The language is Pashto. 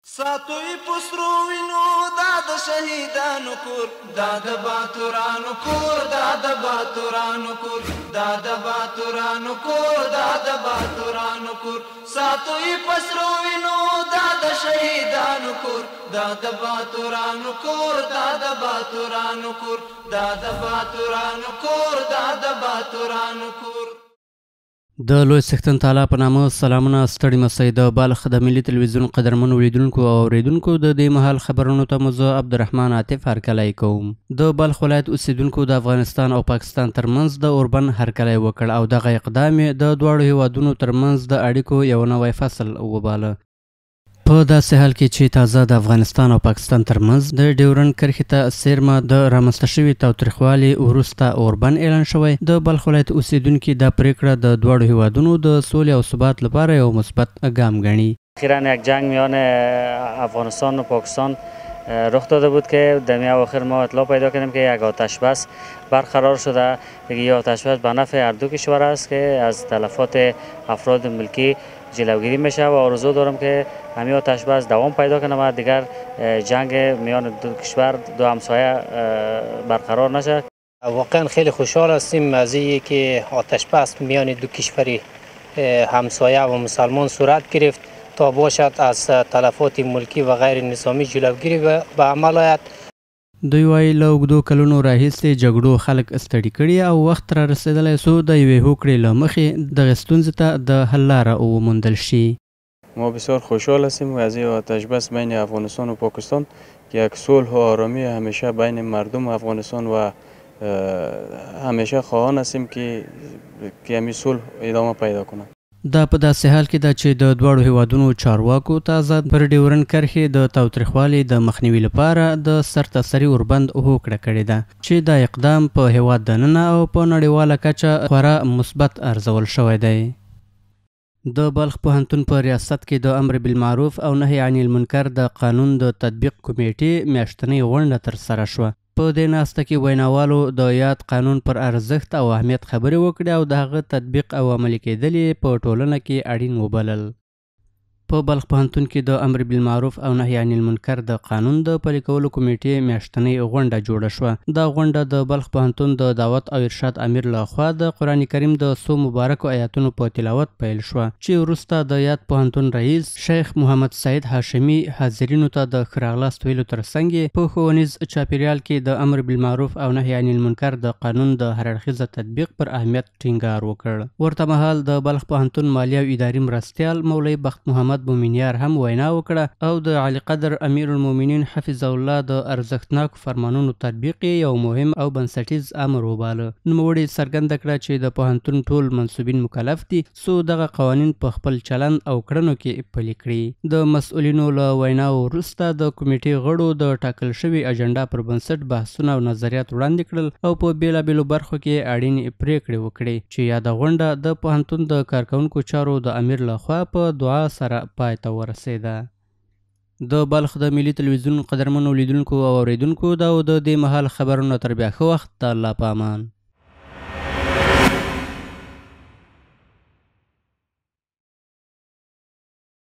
ساتوی پسرو وینو دا د شهیدانو کور دا د باتورانو کور دا د باتورانو کور دا د باتورانو کور دا د باتورانو کور ساتوی پسرو وینو دا د شهیدانو کور دا د باتورانو کور دا د باتورانو کور دا د باتورانو کور دا د باتورانو کور د لوی څښتن تعالی په نامه سلامونه ستړي مسئ د بالغ د ملي تلویزیون قدرمنو لیدونکو او اوریدونکو د دې مهال خبرونو ته مو زه عبدالرحمن عاطف هرکلی کوم. د بلخ ولایت اوسیدونکو د افغانستان او پاکستان ترمنځ د اوربند هرکلی وکړ او دغه اقدام یې د دواړو هیوادونو ترمنځ د اړیکو یو نوی فصل وباله. په داسې حال کې چې تازه د افغانستان او پاکستان ترمنځ د ډیورنډ کرښې ته څیرمه د رامنځته شوي تاوتریخوالي وروسته اوربند اعلان شوی، د بلخ ولایت اوسیدونکي دا پریکړه د دواړو هیوادونو د سولې او ثبات لپاره یو مثبت ګام ګڼي. اخیراً یک جنگ میان افغانستان و پاکستان رخ داده بود که در میان آخر ما اطلاع پیدا کردیم که یک آتش بس برقرار شده. یک آتش بس به نفع هر دو کشور است که از تلفات افراد ملکی جلوگیری میشه و آرزو دارم که همین آتش بس دوام پیدا کنه و دیگر جنگ میان دو کشور دو همسایه برقرار نشه. واقعا خیلی خوشحال هستیم از اینکه که آتش بس میان دو کشور همسایه و مسلمان صورت گرفت تا باشد از تلفات ملکی و غیر نظامی جلوگیری به عمل آید. دوی وایي له اوږدو کلونو راهیسې جګړو خلک ستړي کړي او وخت را رسېدلی څو د یوې هوکړې له مخې دغې ستونزې ته د حل لاره وموندل شي. ما بسیار خوشحال هستیم از این آتش بس بین افغانستان و پاکستان که یک صلح و آرامی همیشه بین مردم افغانستان و همیشه خواهان هستیم که همین صلح ادامه پیدا کنه. دا په داسې حال کې ده چې د دواړو هیوادونو چارواکو تازه پر ډیورنډ کرښې د تاوتریخوالي د مخنیوي لپاره د سرتاسري اوربند هوکړه کړې ده چې دا اقدام په هیواد دننه او په نړیواله کچه خورا مثبت ارزول شوی دی. د بلخ پوهنتون په ریاست کې د امر بالمعروف او نهي عن المنکر د قانون د تطبیق کمیټې میاشتنۍ غونډه ترسره شوه. په دې ناسته کې ویناوالو د یاد قانون پر ارزښت او اهمیت خبرې وکړې او د هغه تطبیق او عملي کېدل یې په ټولنه کې اړین وبلل. په بلخ پوهنتون کې د امر بالمعروف او نهي عن المنکر د قانون د پلي کولو کمیټې میاشتنۍ غونډه جوړه شوه. دا غونډه د بلخ پوهنتون د دعوت او ارشاد امیر لخوا د قرآن کریم د څو مبارکو آیاتونو په تلاوت پیل شوه چې وروسته د یاد پوهنتون رئیس شیخ محمد سعید هاشمي حاضرینو ته د ښه راغلاست ویلو ترڅنګ یې په ښوونیز چاپیریال کې د امر بالمعروف او نهي عن المنکر د قانون د هر اړخیزه تطبیق پر اهمیت ټینګار وکړ. ورته مهال د بلخ پوهنتون مالیه او اداري مرستیال مولوي بخت محمد مومنیار هم وینا وکړه او د علي قدر امیر المؤمنین حفظ الله د ارزښتناکو فرمانونو تطبیق یو مهم او بنسټیز امر وباله. نوموړي څرګنده کړه چې د پوهنتون ټول منصوبین مکلف دي څو دغه قوانین په خپل چلند او کړنو کې پلي کړي. د مسؤلینو له ویناو وروسته د کمیټې غړو د ټاکل شوي اجنډا پر بنسټ بحثونه او نظریات وړاندې کړل او په بیلابیلو برخو کې اړینې پریکړې وکړې چې یاده غونډه د پوهنتون د کارکوونکو چارو د امیر لخوا په دعا سره پای ته ورسېده. د بلخ د ملي تلویزیون قدرمنو لیدونکو او اوریدونکو دا د دې مهال خبرونه تر بیا ښه وخت د الله په امان.